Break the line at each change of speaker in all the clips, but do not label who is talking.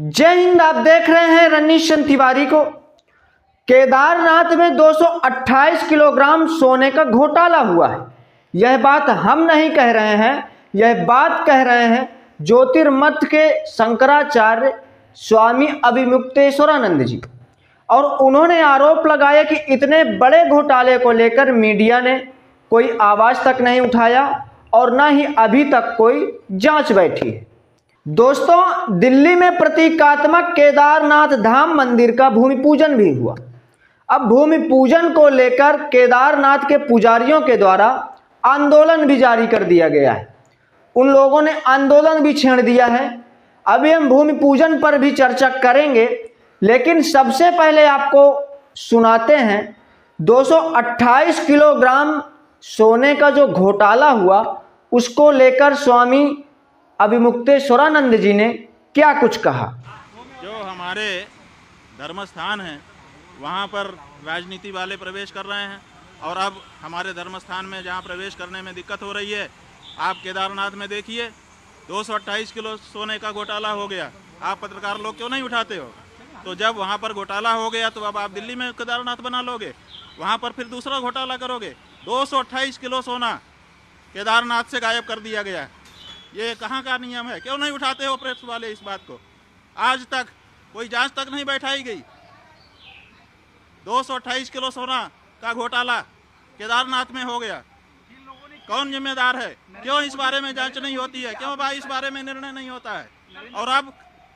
जय हिंद। आप देख रहे हैं रनीश चंद तिवारी को। केदारनाथ में 228 किलोग्राम सोने का घोटाला हुआ है। यह बात हम नहीं कह रहे हैं, यह बात कह रहे हैं ज्योतिर्मठ के शंकराचार्य स्वामी अभिमुक्तेश्वरानंद जी। और उन्होंने आरोप लगाया कि इतने बड़े घोटाले को लेकर मीडिया ने कोई आवाज तक नहीं उठाया और न ही अभी तक कोई जांच बैठी है। दोस्तों, दिल्ली में प्रतीकात्मक केदारनाथ धाम मंदिर का भूमि पूजन भी हुआ। अब भूमि पूजन को लेकर केदारनाथ के पुजारियों के द्वारा आंदोलन भी जारी कर दिया गया है। उन लोगों ने आंदोलन भी छेड़ दिया है। अभी हम भूमि पूजन पर भी चर्चा करेंगे, लेकिन सबसे पहले आपको सुनाते हैं 228 किलोग्राम सोने का जो घोटाला हुआ, उसको लेकर स्वामी अभिमुक्तेश्वरानंद जी ने क्या कुछ कहा।
जो हमारे धर्म स्थान है वहाँ पर राजनीति वाले प्रवेश कर रहे हैं और अब हमारे धर्म स्थान में जहाँ प्रवेश करने में दिक्कत हो रही है, आप केदारनाथ में देखिए 228 किलो सोने का घोटाला हो गया। आप पत्रकार लोग क्यों नहीं उठाते हो? तो जब वहाँ पर घोटाला हो गया तो अब आप दिल्ली में केदारनाथ बना लोगे, वहाँ पर फिर दूसरा घोटाला करोगे। 228 किलो सोना केदारनाथ से गायब कर दिया गया। ये कहाँ का नियम है? क्यों नहीं उठाते हो प्रेस वाले इस बात को? आज तक कोई जांच तक नहीं बैठाई गई। 228 किलो सोना का घोटाला केदारनाथ में हो गया। कौन जिम्मेदार है? क्यों इस बारे में जांच नहीं होती है? क्यों भाई इस बारे में निर्णय नहीं होता है? और अब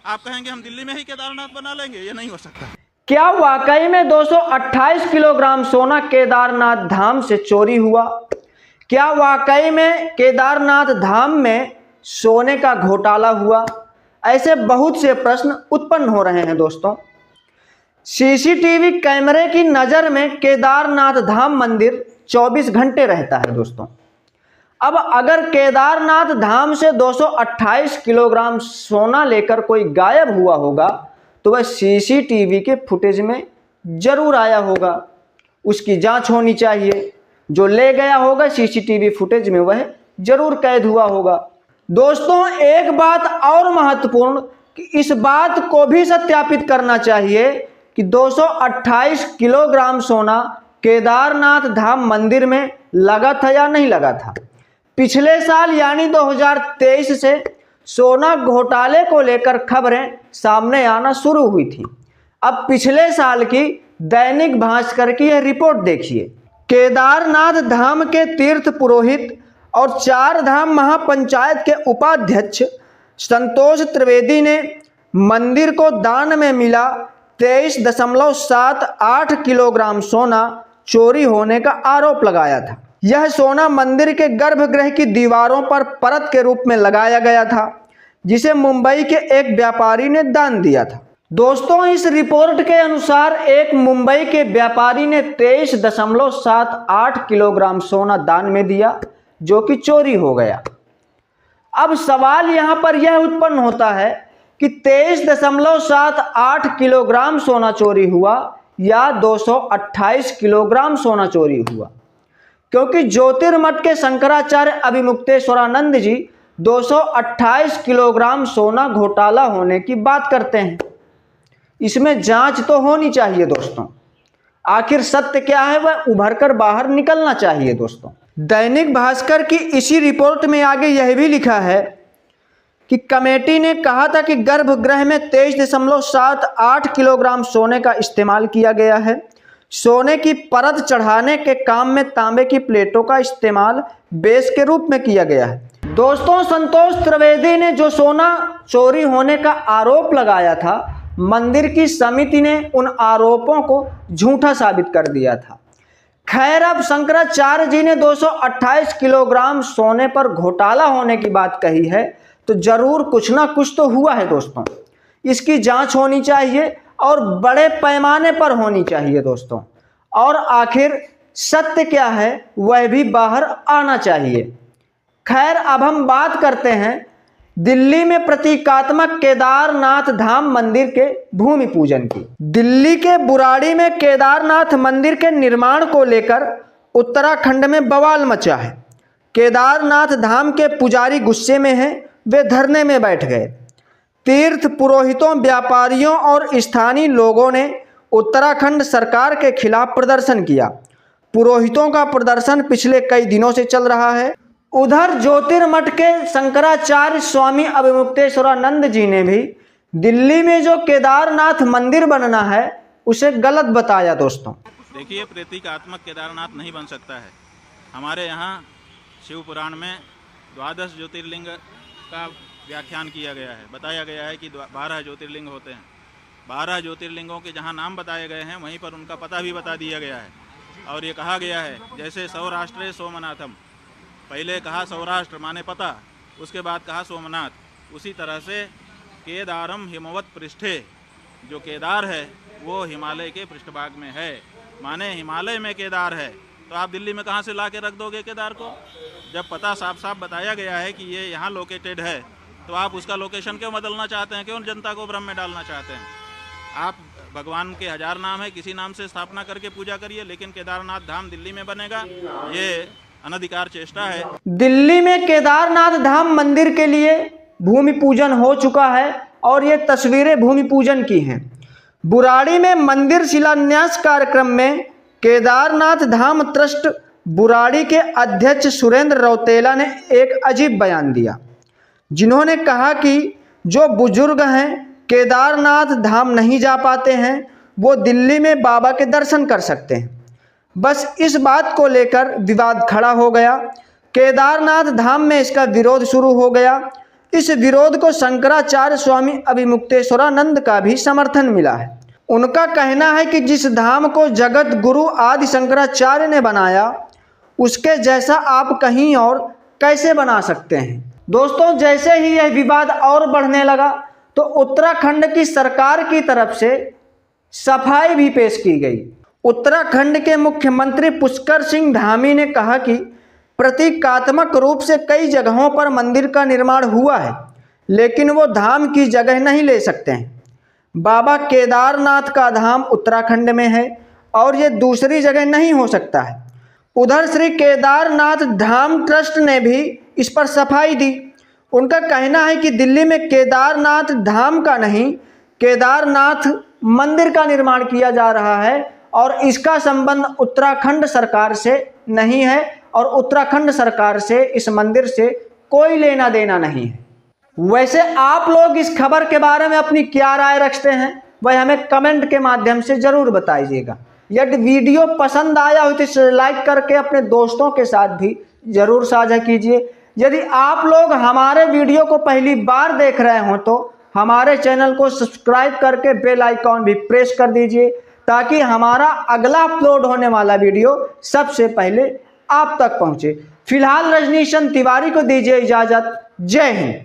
आप कहेंगे हम दिल्ली में ही केदारनाथ बना लेंगे? ये नहीं हो सकता।
क्या वाकई में 228 किलोग्राम सोना केदारनाथ धाम से चोरी हुआ? क्या वाकई में केदारनाथ धाम में सोने का घोटाला हुआ? ऐसे बहुत से प्रश्न उत्पन्न हो रहे हैं। दोस्तों, सीसीटीवी कैमरे की नजर में केदारनाथ धाम मंदिर 24 घंटे रहता है। दोस्तों, अब अगर केदारनाथ धाम से 228 किलोग्राम सोना लेकर कोई गायब हुआ होगा तो वह सीसीटीवी के फुटेज में जरूर आया होगा। उसकी जांच होनी चाहिए। जो ले गया होगा सीसीटीवी फुटेज में वह जरूर कैद हुआ होगा। दोस्तों, एक बात और महत्वपूर्ण कि इस बात को भी सत्यापित करना चाहिए कि 228 किलोग्राम सोना केदारनाथ धाम मंदिर में लगा था या नहीं लगा था। पिछले साल यानी 2023 से सोना घोटाले को लेकर खबरें सामने आना शुरू हुई थी। अब पिछले साल की दैनिक भास्कर की यह रिपोर्ट देखिए। केदारनाथ धाम के तीर्थ पुरोहित और चार धाम महापंचायत के उपाध्यक्ष संतोष त्रिवेदी ने मंदिर को दान में मिला 23.78 किलोग्राम सोना चोरी होने का आरोप लगाया था। यह सोना मंदिर के गर्भगृह की दीवारों पर परत के रूप में लगाया गया था, जिसे मुंबई के एक व्यापारी ने दान दिया था। दोस्तों, इस रिपोर्ट के अनुसार एक मुंबई के व्यापारी ने 23.78 किलोग्राम सोना दान में दिया, जो कि चोरी हो गया। अब सवाल यहां पर यह उत्पन्न होता है कि 23.78 किलोग्राम सोना चोरी हुआ या 228 किलोग्राम सोना चोरी हुआ, क्योंकि ज्योतिर्मठ के शंकराचार्य अभिमुक्तेश्वरानंद जी 228 किलोग्राम सोना घोटाला होने की बात करते हैं। इसमें जांच तो होनी चाहिए। दोस्तों, आखिर सत्य क्या है वह उभर कर बाहर निकलना चाहिए। दोस्तों, दैनिक भास्कर की इसी रिपोर्ट में आगे यह भी लिखा है कि कमेटी ने कहा था कि गर्भगृह में 23.78 किलोग्राम सोने का इस्तेमाल किया गया है। सोने की परत चढ़ाने के काम में तांबे की प्लेटों का इस्तेमाल बेस के रूप में किया गया है। दोस्तों, संतोष त्रिवेदी ने जो सोना चोरी होने का आरोप लगाया था, मंदिर की समिति ने उन आरोपों को झूठा साबित कर दिया था। खैर, अब शंकराचार्य जी ने 228 किलोग्राम सोने पर घोटाला होने की बात कही है, तो जरूर कुछ ना कुछ तो हुआ है। दोस्तों, इसकी जांच होनी चाहिए और बड़े पैमाने पर होनी चाहिए। दोस्तों, और आखिर सत्य क्या है वह भी बाहर आना चाहिए। खैर, अब हम बात करते हैं दिल्ली में प्रतीकात्मक केदारनाथ धाम मंदिर के भूमि पूजन की। दिल्ली के बुराड़ी में केदारनाथ मंदिर के निर्माण को लेकर उत्तराखंड में बवाल मचा है। केदारनाथ धाम के पुजारी गुस्से में हैं, वे धरने में बैठ गए। तीर्थ पुरोहितों, व्यापारियों और स्थानीय लोगों ने उत्तराखंड सरकार के खिलाफ प्रदर्शन किया। पुरोहितों का प्रदर्शन पिछले कई दिनों से चल रहा है। उधर ज्योतिर्मठ के शंकराचार्य स्वामी अभिमुक्तेश्वरानंद जी ने भी दिल्ली में जो केदारनाथ मंदिर बनना है उसे गलत बताया। दोस्तों
देखिए, प्रतीकात्मक केदारनाथ नहीं बन सकता है। हमारे यहाँ शिव पुराण में 12 ज्योतिर्लिंग का व्याख्यान किया गया है। बताया गया है कि 12 ज्योतिर्लिंग होते हैं। 12 ज्योतिर्लिंगों के जहाँ नाम बताए गए हैं वहीं पर उनका पता भी बता दिया गया है। और ये कहा गया है, जैसे सौराष्ट्रे सोमनाथम, पहले कहा सौराष्ट्र माने पता, उसके बाद कहा सोमनाथ। उसी तरह से केदारम हिमवत पृष्ठे, जो केदार है वो हिमालय के पृष्ठभाग में है, माने हिमालय में केदार है। तो आप दिल्ली में कहाँ से ला के रख दोगे केदार को? जब पता साफ साफ बताया गया है कि ये यहाँ लोकेटेड है, तो आप उसका लोकेशन क्यों बदलना चाहते हैं? क्यों जनता को भ्रम में डालना चाहते हैं? आप भगवान के 1000 नाम है, किसी नाम से स्थापना करके पूजा करिए, लेकिन केदारनाथ धाम दिल्ली में बनेगा, ये अनधिकार चेष्टा है।
दिल्ली में केदारनाथ धाम मंदिर के लिए भूमि पूजन हो चुका है और ये तस्वीरें भूमि पूजन की हैं। बुराड़ी में मंदिर शिलान्यास कार्यक्रम में केदारनाथ धाम ट्रस्ट बुराड़ी के अध्यक्ष सुरेंद्र रौतेला ने एक अजीब बयान दिया, जिन्होंने कहा कि जो बुजुर्ग हैं केदारनाथ धाम नहीं जा पाते हैं वो दिल्ली में बाबा के दर्शन कर सकते हैं। बस इस बात को लेकर विवाद खड़ा हो गया। केदारनाथ धाम में इसका विरोध शुरू हो गया। इस विरोध को शंकराचार्य स्वामी अभिमुक्तेश्वरानंद का भी समर्थन मिला है। उनका कहना है कि जिस धाम को जगत गुरु आदि शंकराचार्य ने बनाया उसके जैसा आप कहीं और कैसे बना सकते हैं। दोस्तों, जैसे ही यह विवाद और बढ़ने लगा तो उत्तराखंड की सरकार की तरफ से सफाई भी पेश की गई। उत्तराखंड के मुख्यमंत्री पुष्कर सिंह धामी ने कहा कि प्रतीकात्मक रूप से कई जगहों पर मंदिर का निर्माण हुआ है, लेकिन वो धाम की जगह नहीं ले सकते हैं। बाबा केदारनाथ का धाम उत्तराखंड में है और ये दूसरी जगह नहीं हो सकता है। उधर श्री केदारनाथ धाम ट्रस्ट ने भी इस पर सफाई दी। उनका कहना है कि दिल्ली में केदारनाथ धाम का नहीं, केदारनाथ मंदिर का निर्माण किया जा रहा है और इसका संबंध उत्तराखंड सरकार से नहीं है और उत्तराखंड सरकार से इस मंदिर से कोई लेना देना नहीं है। वैसे आप लोग इस खबर के बारे में अपनी क्या राय रखते हैं वह हमें कमेंट के माध्यम से जरूर बताइएगा। यदि वीडियो पसंद आया हो तो इसे लाइक करके अपने दोस्तों के साथ भी जरूर साझा कीजिए। यदि आप लोग हमारे वीडियो को पहली बार देख रहे हो तो हमारे चैनल को सब्सक्राइब करके बेल आइकॉन भी प्रेस कर दीजिए, ताकि हमारा अगला अपलोड होने वाला वीडियो सबसे पहले आप तक पहुंचे। फिलहाल रजनीशन तिवारी को दीजिए इजाजत। जय हिंद।